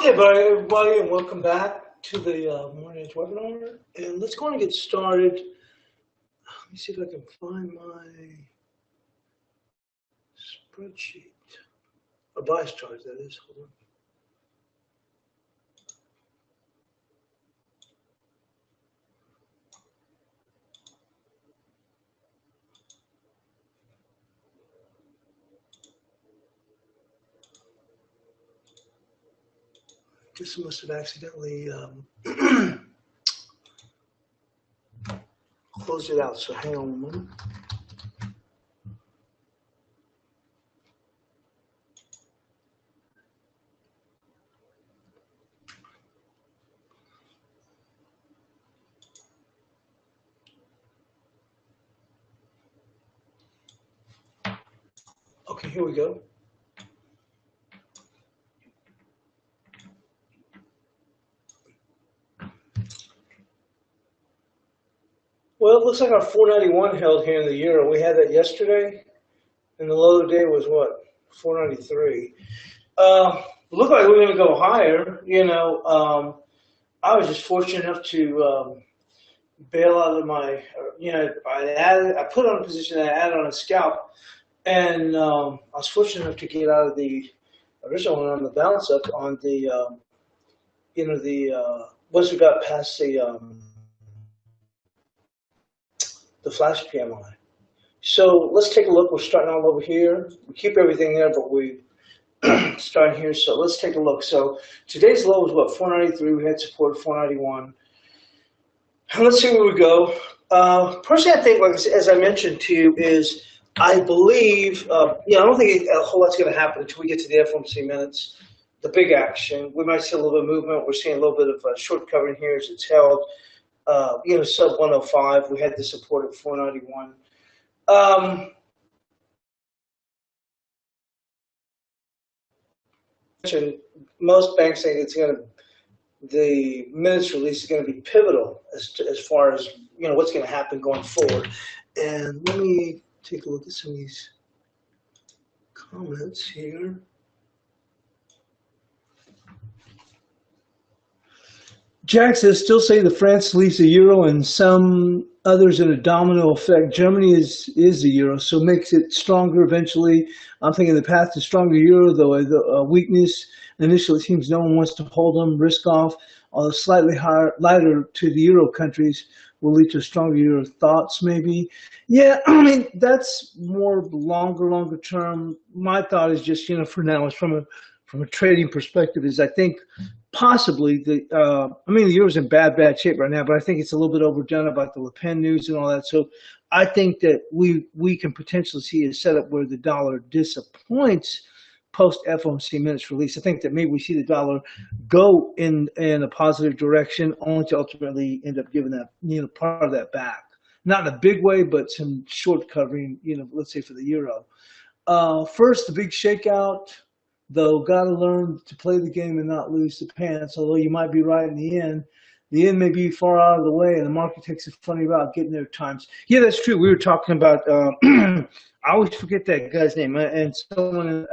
Okay, everybody, and welcome back to the morning's webinar. And let's go on and get started. Let me see if I can find my spreadsheet. A WizeTrade, that is. Hold on. I guess I must have accidentally closed it out, so hang on a moment. Okay, here we go. Well, it looks like our 491 held here in the euro. We had that yesterday, and the low of the day was what? 493. Looked like we were going to go higher. I was just fortunate enough to bail out of my, I put on a position that I added on a scalp, and I was fortunate enough to get out of the original one on the bounce up on the, once we got past the flash PMI. So let's take a look. We're starting all over here. We keep everything there, but we start here. So let's take a look. So today's low was what, 493. We had support at 491. Let's see where we go. Personally, I think, like, as I mentioned to you, is I believe, I don't think a whole lot's going to happen until we get to the FOMC minutes. The big action. We might see a little bit of movement. We're seeing a little bit of short covering here as it's held. Sub 105. We had the support at 491. Most banks think it's going to, the minutes release is going to be pivotal as far as what's going to happen going forward. And let me take a look at some of these comments here. Jack says, still say the France leaves the euro and some others in a domino effect. Germany is the euro, so makes it stronger eventually. I'm thinking the path to stronger euro, though, a weakness. Initially, it seems no one wants to hold them, risk off. Although slightly lighter to the euro countries will lead to a stronger euro. Thoughts, maybe? Yeah, I mean, that's more longer term. My thought is just, for now, is from a trading perspective, is I think possibly the euro's in bad shape right now, but I think it's a little bit overdone about the Le Pen news and all that. So I think that we can potentially see a setup where the dollar disappoints post FOMC minutes release. I think that maybe we see the dollar go in a positive direction, only to ultimately end up giving that part of that back. Not in a big way, but some short covering, let's say for the euro. First, the big shakeout. Though, got to learn to play the game and not lose the pants. Although you might be right in the end may be far out of the way, and the market takes a funny route getting there at times. Yeah, that's true. We were talking about. I always forget that guy's name, and someone,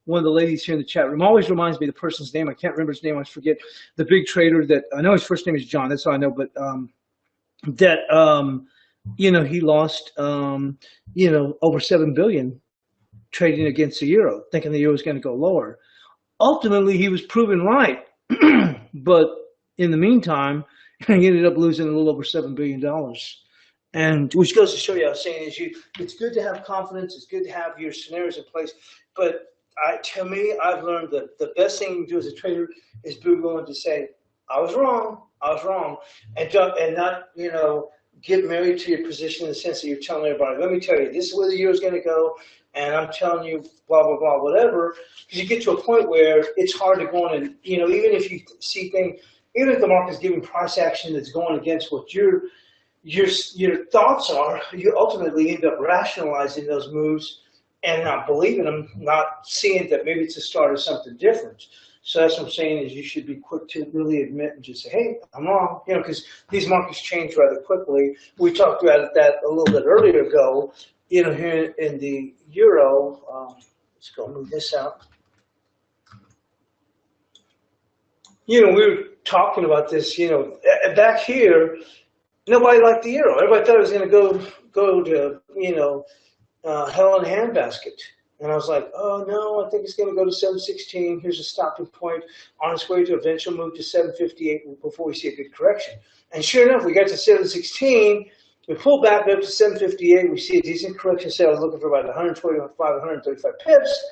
one of the ladies here in the chat room, always reminds me of the person's name. I can't remember his name. I always forget. The big trader that I know his first name is John. That's all I know. But he lost over $7 billion. Trading against the euro, thinking the euro was going to go lower. Ultimately, he was proven right, but in the meantime, he ended up losing a little over $7 billion. And which goes to show you, I was saying, it's good to have confidence, it's good to have your scenarios in place, but to me, I've learned that the best thing you can do as a trader is be willing to say, I was wrong, and not, get married to your position in the sense that you're telling everybody, let me tell you, this is where the euro is going to go, and I'm telling you, blah, blah, blah, whatever, because you get to a point where it's hard to go on and, even if you see things, even if the market's giving price action that's going against what your thoughts are, you ultimately end up rationalizing those moves and not believing them, not seeing that maybe it's the start of something different. So that's what I'm saying, is you should be quick to really admit and just say, hey, I'm wrong, because these markets change rather quickly. We talked about that a little bit earlier ago, here in the euro. Let's go move this out. We were talking about this, back here, nobody liked the euro. Everybody thought it was going to go to, hell in a handbasket. And I was like, oh no, I think it's going to go to 716. Here's a stopping point on its way to eventual move to 758 before we see a good correction. And sure enough, we got to 716. We pulled back up to 758. We see a decent correction. So I was looking for about 125, 135 pips.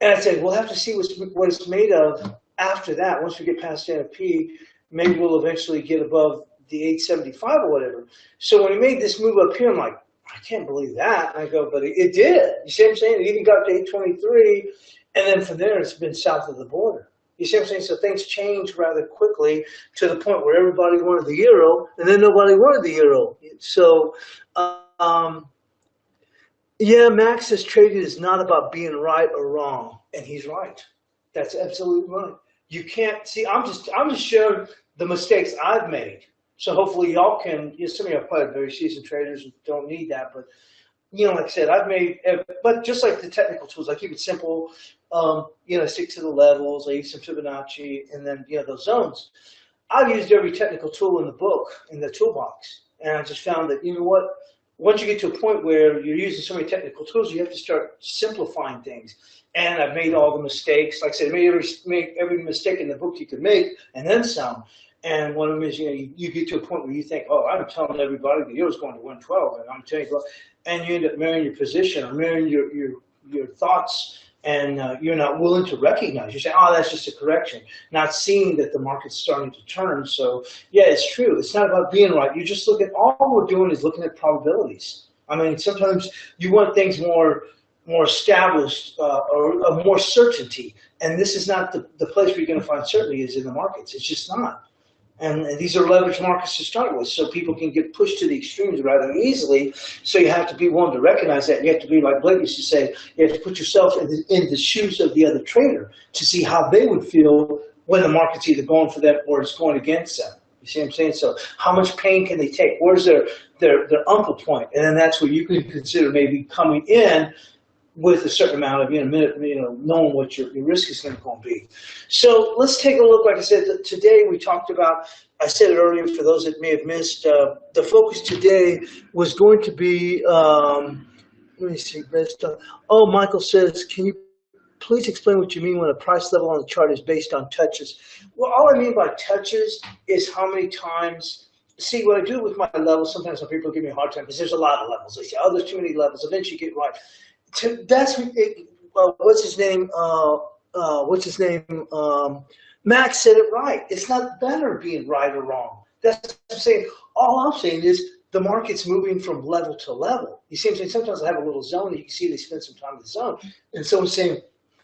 And I said, we'll have to see what it's made of after that. Once we get past NFP, maybe we'll eventually get above the 875 or whatever. So when he made this move up here, I'm like, I can't believe that. And I go, but it did. You see what I'm saying? It even got to 823. And then from there, it's been south of the border. You see what I'm saying? So things changed rather quickly to the point where everybody wanted the euro, and then nobody wanted the euro. So, yeah, Max says trading is not about being right or wrong, and he's right. That's absolutely right. You can't see. I'm just showing the mistakes I've made. So hopefully y'all can. Some of you are probably very seasoned traders and don't need that, but like I said, I've made. But just like the technical tools, I keep it simple. Stick to the levels. I use some Fibonacci, and then those zones. I've used every technical tool in the book in the toolbox, and I just found that what. Once you get to a point where you're using so many technical tools, you have to start simplifying things. And I've made all the mistakes. Like I said, make every mistake in the book you could make, and then some. And one of them is, you get to a point where you think, oh, I'm telling everybody the euro's going to 112, and I'm telling you, and you end up marrying your position or marrying your thoughts, and you're not willing to recognize. You're saying, oh, that's just a correction, not seeing that the market's starting to turn. So yeah, it's true. It's not about being right. You just all we're doing is looking at probabilities. I mean, sometimes you want things more established or more certainty, and this is not the place where you're going to find certainty is in the markets. It's just not. And these are leverage markets to start with, so people can get pushed to the extremes rather easily. So you have to be willing to recognize that. You have to be, like Blake used to say, you have to put yourself in the shoes of the other trader to see how they would feel when the market's either going for them or it's going against them. You see what I'm saying? So how much pain can they take? Where's their uncle point? And then that's where you can consider maybe coming in with a certain amount of knowing what your risk is going to be. So let's take a look. Like I said, today we talked about. I said it earlier for those that may have missed. The focus today was going to be. Let me see. Oh, Michael says, can you please explain what you mean when a price level on the chart is based on touches? Well, all I mean by touches is how many times. See, what I do with my levels, sometimes when people give me a hard time because there's a lot of levels. They say, oh, there's too many levels. Eventually you get right. That's what's his name? Max said it right. It's not better being right or wrong. That's what I'm saying. All I'm saying is the market's moving from level to level. You see what I'm saying? Sometimes I have a little zone, and you can see they spend some time in the zone. And so I'm saying,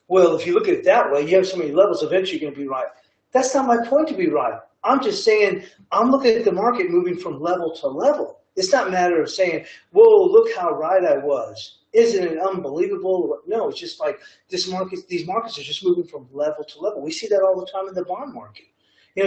well, if you look at it that way, you have so many levels, eventually you're going to be right. That's not my point to be right. I'm just saying I'm looking at the market moving from level to level. It's not a matter of saying, whoa, look how right I was. Isn't it unbelievable? No, it's just like these markets are just moving from level to level. We see that all the time in the bond market.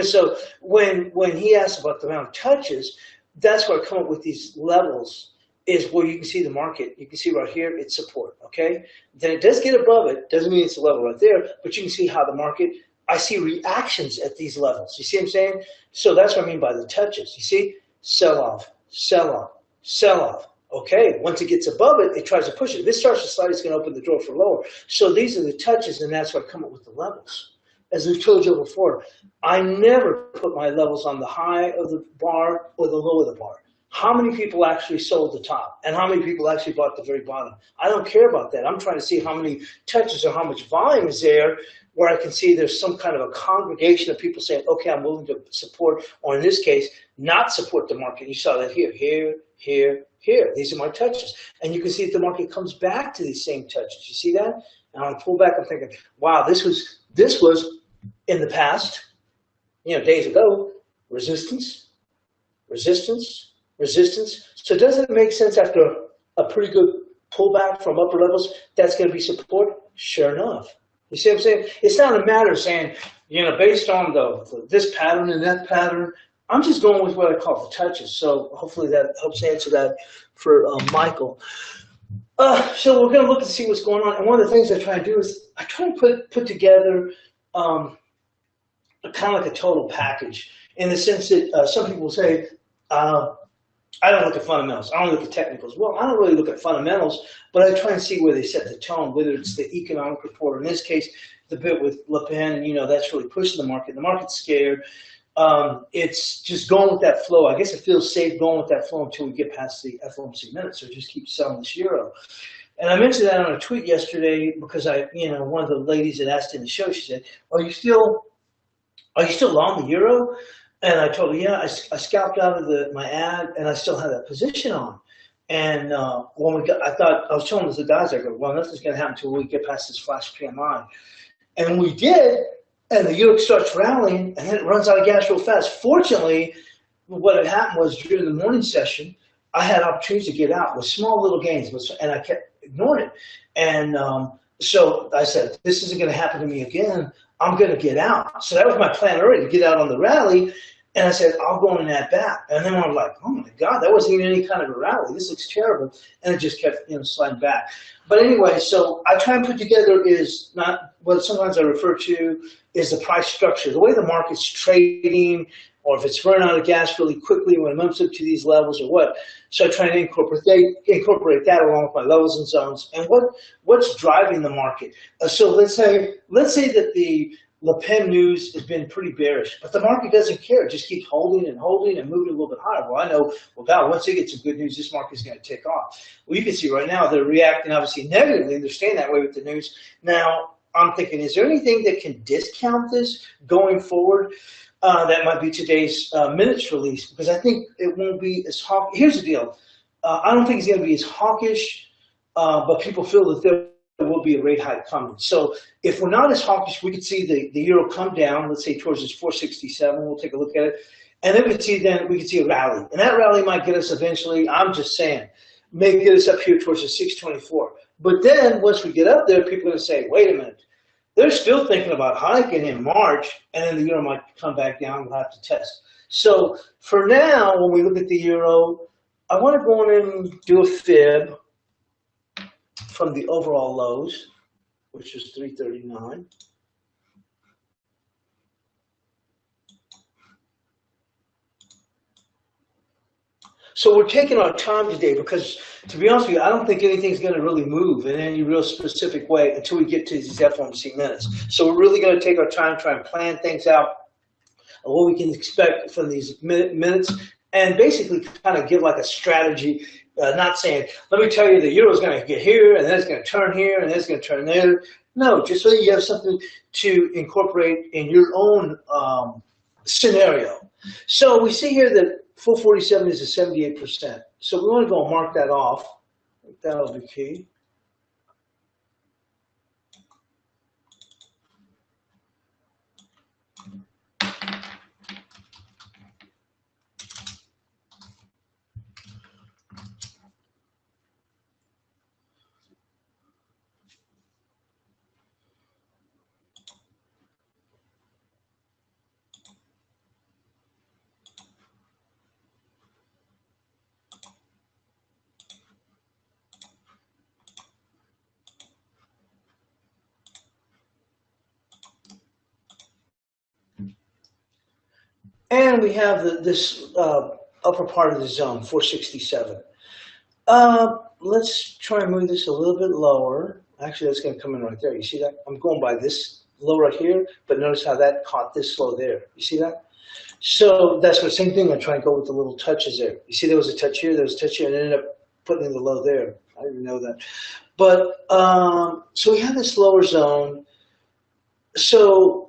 So when he asked about the amount of touches, that's where I come up with these levels is where you can see the market. You can see right here, it's support, okay? Then it does get above it. Doesn't mean it's a level right there, but you can see how the market, I see reactions at these levels. You see what I'm saying? So that's what I mean by the touches. You see? Sell off, sell off, sell off. Okay, once it gets above it, it tries to push it. If it starts to slide, it's going to open the door for lower. So these are the touches, and that's why I come up with the levels. As we've told you before, I never put my levels on the high of the bar or the low of the bar. How many people actually sold the top? And how many people actually bought the very bottom? I don't care about that. I'm trying to see how many touches or how much volume is there where I can see there's some kind of a congregation of people saying, okay, I'm willing to support, or in this case, not support the market. You saw that here, here, here, here. These are my touches. And you can see that the market comes back to these same touches. You see that? And I pull back, I'm thinking, wow, this was in the past, days ago, resistance, resistance, resistance. So does it make sense after a pretty good pullback from upper levels, that's going to be support? Sure enough. You see what I'm saying? It's not a matter of saying, based on this pattern and that pattern. I'm just going with what I call the touches. So hopefully that helps answer that for Michael. So we're going to look and see what's going on. And one of the things I try to do is I try to put together kind of like a total package in the sense that some people say, I don't look at fundamentals. I don't look at technicals. Well, I don't really look at fundamentals, but I try and see where they set the tone, whether it's the economic report, or in this case, the bit with Le Pen, and that's really pushing the market. The market's scared. It's just going with that flow. I guess it feels safe going with that flow until we get past the FOMC minutes. So just keep selling this euro. And I mentioned that on a tweet yesterday because one of the ladies that asked in the show, she said, Are you still long the euro? And I told her, yeah, I scalped out of my ad, and I still have that position on. And when I was telling the guys, I go, well, nothing's going to happen until we get past this flash PMI. And we did, and the euro starts rallying, and then it runs out of gas real fast. Fortunately, what had happened was during the morning session, I had opportunities to get out with small little gains, and I kept ignoring it. And so I said, this isn't going to happen to me again. I'm going to get out. So that was my plan already, to get out on the rally. And I said, I'll go in that back. And then I was like, oh my God, that wasn't even any kind of a rally. This looks terrible. And it just kept sliding back. But anyway, so I try and put together is not what sometimes I refer to is the price structure, the way the market's trading, or if it's running out of gas really quickly when it moves up to these levels or what. So I try and incorporate that along with my levels and zones and what's driving the market. So let's say that the Le Pen news has been pretty bearish, but the market doesn't care. It just keeps holding and holding and moving a little bit higher. Well, I know, God, once they get some good news, this market's going to take off. Well, you can see right now they're reacting obviously negatively, and they're staying that way with the news. Now, I'm thinking, is there anything that can discount this going forward? That might be today's minutes release, because I think it won't be as hawkish. Here's the deal. I don't think it's going to be as hawkish, but people feel that there will be a rate hike coming. So if we're not as hawkish, we could see the euro come down, let's say towards this 467. We'll take a look at it. And then we could see a rally. And that rally might get us eventually, I'm just saying, may get us up here towards the 624. But then once we get up there, people are going to say, wait a minute. They're still thinking about hiking in March, and then the euro might come back down. We'll have to test. So for now, when we look at the euro, I want to go in and do a fib from the overall lows, which is 339. So we're taking our time today because, to be honest with you, I don't think anything's going to really move in any real specific way until we get to these FOMC minutes. So we're really going to take our time, try and plan things out, what we can expect from these minutes, and basically kind of give like a strategy, not saying, let me tell you the euro is going to get here, and then it's going to turn here, and then it's going to turn there. No, just so you have something to incorporate in your own scenario. So we see here that 447 is a 78%. So we want to go and mark that off. That'll be key. And we have this upper part of the zone, 467. Let's try and move this a little bit lower. Actually, that's going to come in right there. You see that? I'm going by this low right here, but notice how that caught this low there. You see that? So that's the same thing. I try and go with the little touches there. You see there was a touch here, there was a touch here, and it ended up putting in the low there. I didn't know that. But so we have this lower zone. So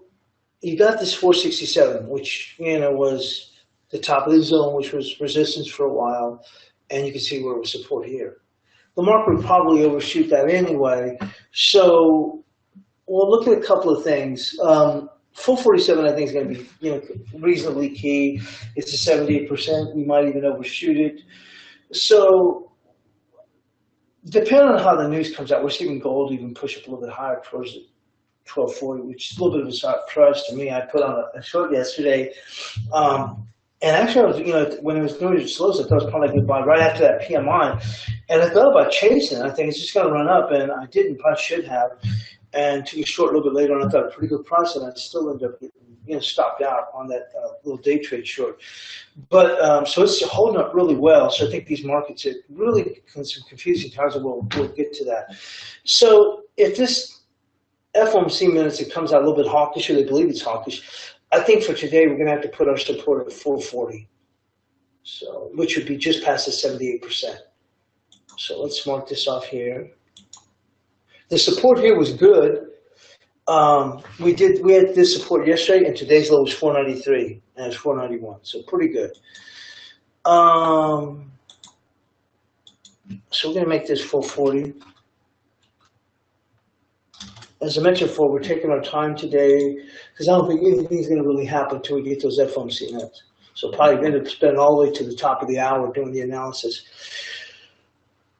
you got this 467, which was the top of the zone, which was resistance for a while, and you can see where it was support here. The market would probably overshoot that anyway. So we'll look at a couple of things. 447, I think, is going to be reasonably key. It's a 78%. We might even overshoot it. So depending on how the news comes out, we're seeing gold even push up a little bit higher towards 1240, which is a little bit of a surprise to me. I put on a short yesterday. And actually, I was, when it was doing its slows, I thought it was probably a good buy right after that PMI. And I thought about chasing. I think it's just going to run up, and I didn't. I should have. And took a short a little bit later, and I got a pretty good price, and I still ended up getting stopped out on that little day trade short. But so it's holding up really well. So I think these markets are really some confusing times, and we'll get to that. So if this FOMC minutes, it comes out a little bit hawkish, or they believe it's hawkish, I think for today we're going to have to put our support at 440, so which would be just past the 78%. So let's mark this off here. The support here was good. We had this support yesterday, and today's low was 493, and it's 491, so pretty good. So we're going to make this 440. As I mentioned before, we're taking our time today because I don't think anything's going to really happen until we get those FOMC minutes. So probably going to spend all the way to the top of the hour doing the analysis.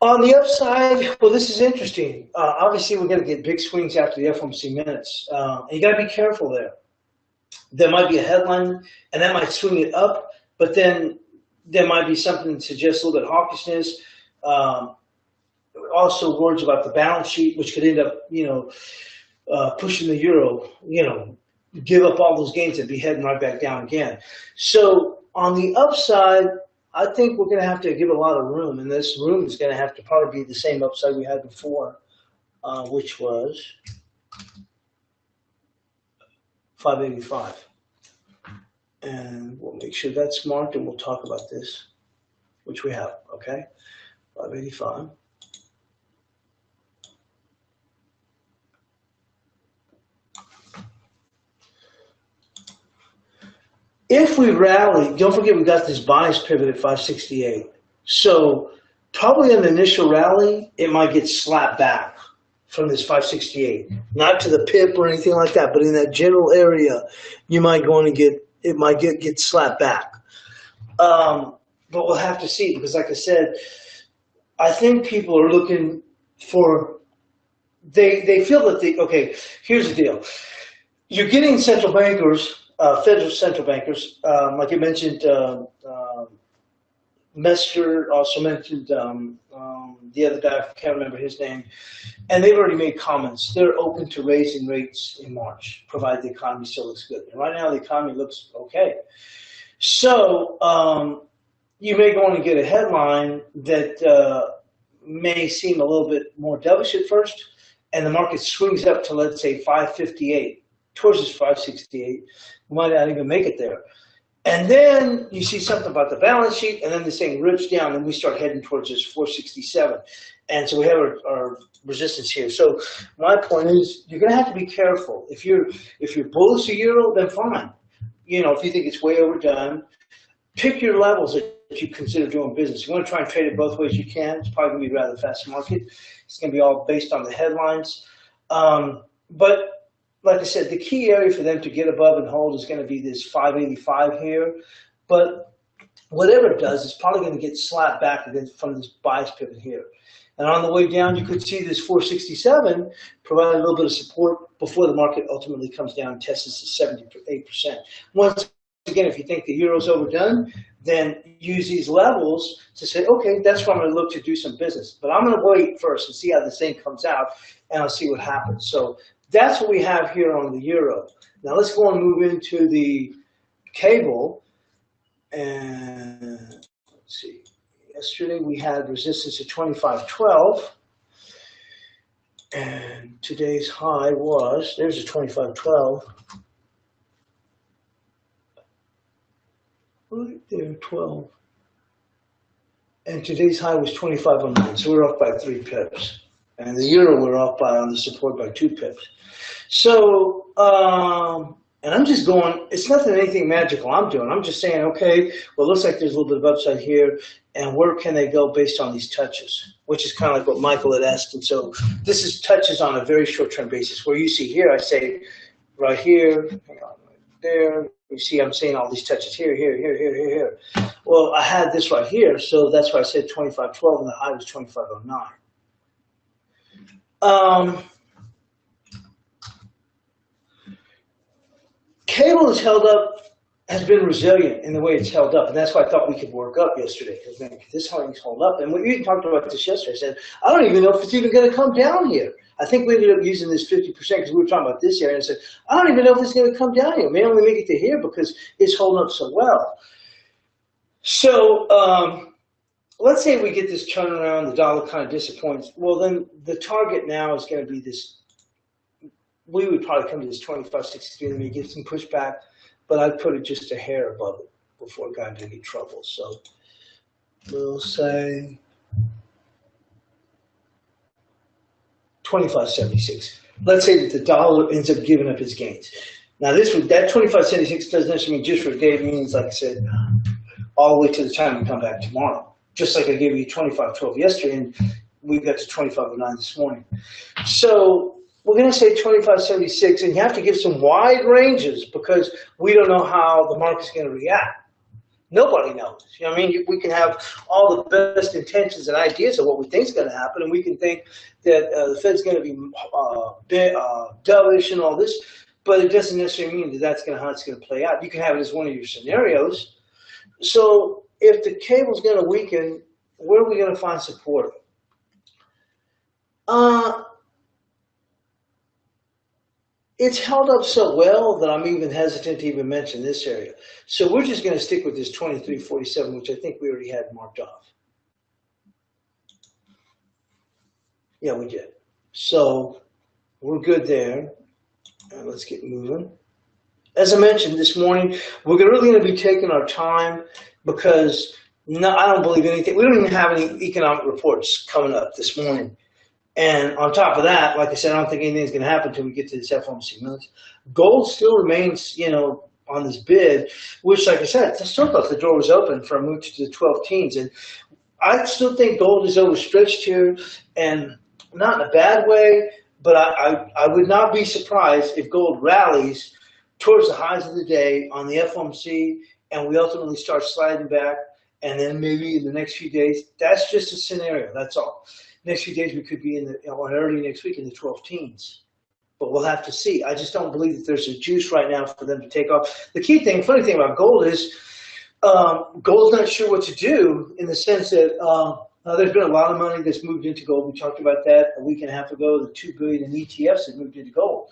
On the upside, well, this is interesting. Obviously, we're going to get big swings after the FOMC minutes. And you got to be careful there. There might be a headline, and that might swing it up, but then there might be something that suggests a little bit of hawkishness. Also, words about the balance sheet, which could end up, pushing the euro, give up all those gains and be heading right back down again. So on the upside, I think we're going to have to give a lot of room, and this room is going to have to probably be the same upside we had before, which was 585. And we'll make sure that's marked, and we'll talk about this, which we have, okay? 585. If we rally, don't forget we got this bias pivot at 568. So probably in the initial rally, it might get slapped back from this 568. Not to the pip or anything like that, but in that general area, you might get slapped back. But we'll have to see, because like I said, I think people are looking for, they feel that okay, here's the deal. You're getting central bankers, federal central bankers, like you mentioned, Mester also mentioned the other guy, I can't remember his name, and they've already made comments. They're open to raising rates in March, provided the economy still looks good. And right now, the economy looks okay. So you may go on and get a headline that may seem a little bit more dovish at first, and the market swings up to, let's say, 558, towards this 568. We might not even make it there. And then you see something about the balance sheet, and then this thing rips down, and we start heading towards this 467. And so we have our resistance here. So my point is, you're going to have to be careful. If you're bullish a euro, then fine. If you think it's way overdone, pick your levels that you consider doing business. If you want to try and trade it both ways, you can. It's probably going to be a rather fast market. It's going to be all based on the headlines. But like I said, the key area for them to get above and hold is going to be this 585 here. But whatever it does, it's probably going to get slapped back again from this bias pivot here. And on the way down, you could see this 467 provide a little bit of support before the market ultimately comes down and tests the 78%. Once again, if you think the euro's overdone, then use these levels to say, okay, that's where I'm going to look to do some business. But I'm going to wait first and see how this thing comes out, and I'll see what happens. So that's what we have here on the euro. Now let's go and move into the cable. And let's see. Yesterday we had resistance at 25.12. And today's high was, there's a 25.12. Right there, 12. And today's high was 25.09. So we're off by 3 pips. And the euro we're off by on the support by 2 pips. So, and I'm just going, it's nothing, anything magical I'm doing. I'm just saying, okay, well, it looks like there's a little bit of upside here. And where can they go based on these touches? Which is kind of like what Michael had asked. And so this is touches on a very short-term basis. Where you see here, I say right here, hang on, right there. You see I'm saying all these touches here, here, here, here, here, here. Well, I had this right here. So that's why I said 25.12 and the high was 25.09. Cable is held up has been resilient in the way it's held up, and that's why I thought we could work up yesterday. Because man, this thing's hold up, and we talked about this yesterday. I said I don't even know if it's even going to come down here. I think we ended up using this 50% because we were talking about this area, and I said I don't even know if it's going to come down here. It may only make it to here because it's holding up so well. So let's say we get this turnaround, the dollar kind of disappoints. Well, then the target now is going to be this. We would probably come to this 25.63 and we get some pushback. But I'd put it just a hair above it before it got into any trouble. So we'll say 25.76. Let's say that the dollar ends up giving up its gains. Now that 25.76 doesn't necessarily mean just for a day. It means, like I said, all the way to the time we come back tomorrow. Just like I gave you 25.12 yesterday, and we got to 25.09 this morning. So we're going to say 25.76, and you have to give some wide ranges because we don't know how the market's going to react. Nobody knows. You know what I mean? We can have all the best intentions and ideas of what we think is going to happen, and we can think that the Fed's going to be dovish and all this, but it doesn't necessarily mean that that's how it's going to play out. You can have it as one of your scenarios. So if the cable's going to weaken, where are we going to find support? It's held up so well that I'm even hesitant to even mention this area. So we're just going to stick with this 23.47, which I think we already had marked off. Yeah, we did. So we're good there. Let's get moving. As I mentioned this morning, we're really going to be taking our time because I don't believe anything. We don't even have any economic reports coming up this morning. And on top of that, like I said, I don't think anything's going to happen until we get to this FOMC minutes. Gold still remains, on this bid, which, like I said, I still thought the door was open for a move to the 12 teens. And I still think gold is overstretched here, and not in a bad way, but I would not be surprised if gold rallies towards the highs of the day on the FOMC, and we ultimately start sliding back, and then maybe in the next few days, that's just a scenario, that's all. Next few days, we could be in or early next week in the 12 teens. But we'll have to see. I just don't believe that there's a juice right now for them to take off. The funny thing about gold is gold's not sure what to do in the sense that there's been a lot of money that's moved into gold. We talked about that a week and a half ago. The $2 billion in ETFs that moved into gold.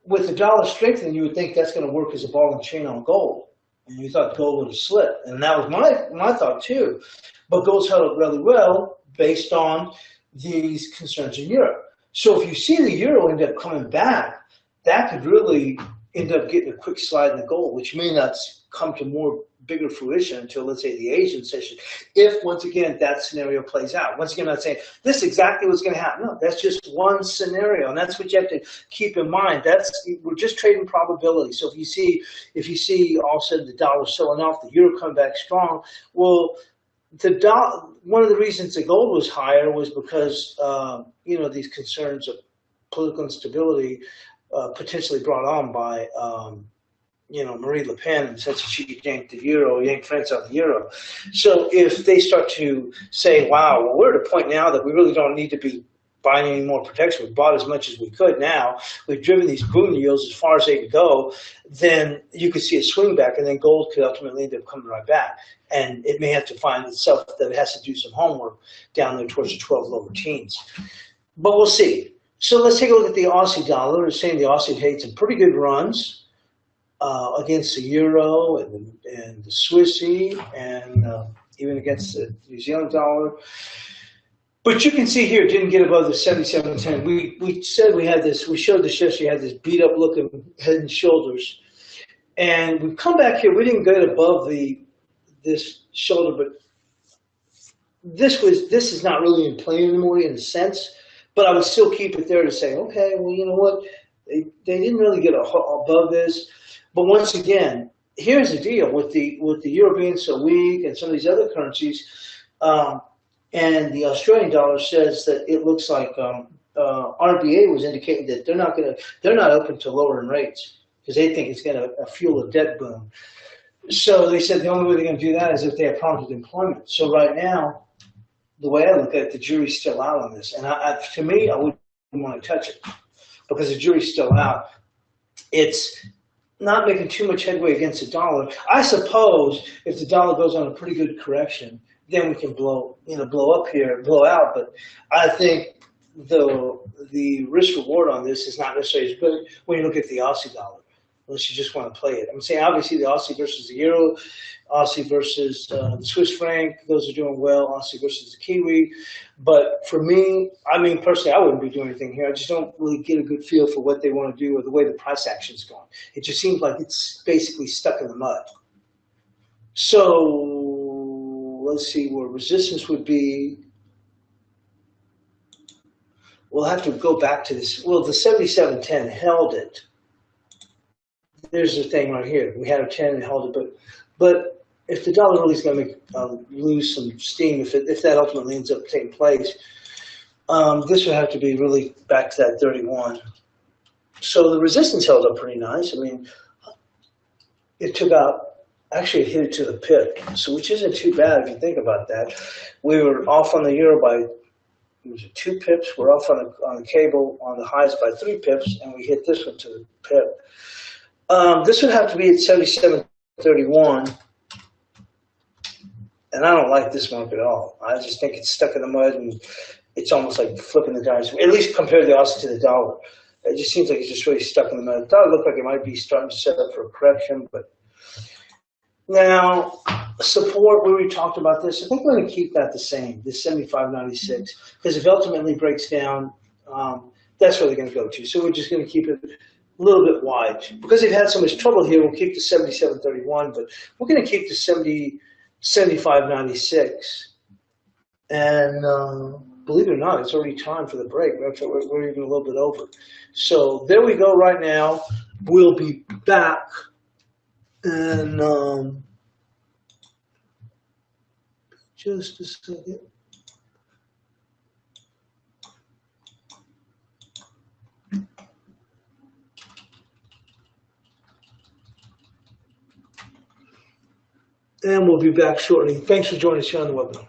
With the dollar strengthening, you would think that's going to work as a ball and chain on gold. And you thought gold would have slipped. And that was my thought too. But gold's held up really well based on these concerns in Europe. So if you see the euro end up coming back, that could really end up getting a quick slide in the gold, which may not come to bigger fruition until, let's say, the Asian session. If, once again, that scenario plays out. Once again, I'm not saying this is exactly what's going to happen. No, that's just one scenario, and that's what you have to keep in mind. We're just trading probability. So if you see all of a sudden the dollar selling off, the euro come back strong, well, one of the reasons the gold was higher was because these concerns of political instability potentially brought on by Marie Le Pen, and since she yanked France out of the euro. So if they start to say, wow, well, we're at a point now that we really don't need to be buying any more protection. We bought as much as we could now. We've driven these boom yields as far as they could go. Then you could see a swing back, and then gold could ultimately end up coming right back. And it may have to find itself that it has to do some homework down there towards the 12 lower teens. But we'll see. So let's take a look at the Aussie dollar. We're saying the Aussie had some pretty good runs against the euro and the Swissy, and even against the New Zealand dollar. But you can see here, it didn't get above the 77.10. We said we had this, we showed this yesterday, had this beat up looking head and shoulders. And we've come back here, we didn't get above this shoulder, but this is not really in play anymore in a sense, but I would still keep it there to say, okay, well, you know what, they didn't really get above this. But once again, here's the deal with the euro being so weak and some of these other currencies, and the Australian dollar says that it looks like RBA was indicating that they're not open to lowering rates because they think it's going to fuel a debt boom. So they said the only way they're going to do that is if they have problems with employment. So right now, the way I look at it, the jury's still out on this, and to me, I wouldn't want to touch it. because the jury's still out. It's not making too much headway against the dollar. I suppose if the dollar goes on a pretty good correction, then we can blow up here, blow out. But I think the risk reward on this is not necessarily as good when you look at the Aussie dollar, unless you just want to play it. I'm saying obviously the Aussie versus the euro, Aussie versus the Swiss franc, those are doing well. Aussie versus the Kiwi. But for me, I mean, personally, I wouldn't be doing anything here. I just don't really get a good feel for what they want to do or the way the price action's going. It just seems like it's basically stuck in the mud. So let's see where resistance would be. We'll have to go back to this. Well, the 77.10 held it. There's the thing right here. We had a 10 and held it, but if the dollar really is going to lose some steam, if that ultimately ends up taking place, this would have to be really back to that 31. So the resistance held up pretty nice. I mean, it took out, actually it hit it to the pip, so which isn't too bad if you think about that. We were off on the euro by, it was 2 pips. We're off on the cable on the highs by 3 pips, and we hit this one to the pip. This would have to be at 77.31. And I don't like this market at all. I just think it's stuck in the mud, and it's almost like flipping the dice, at least compared to the Aussie to the dollar. It just seems like it's just really stuck in the mud. It does look like it might be starting to set up for a correction, but now support, where we talked about this, I think we're going to keep that the same, this 75.96, because if it ultimately breaks down, that's where they're going to go to. So we're just going to keep it a little bit wide. Because they've had so much trouble here, we'll keep the 77.31, but we're going to keep the 75.96. And believe it or not, it's already time for the break. We're even a little bit over. So there we go right now. We'll be back. And just a second. And we'll be back shortly. Thanks for joining us here on the webinar.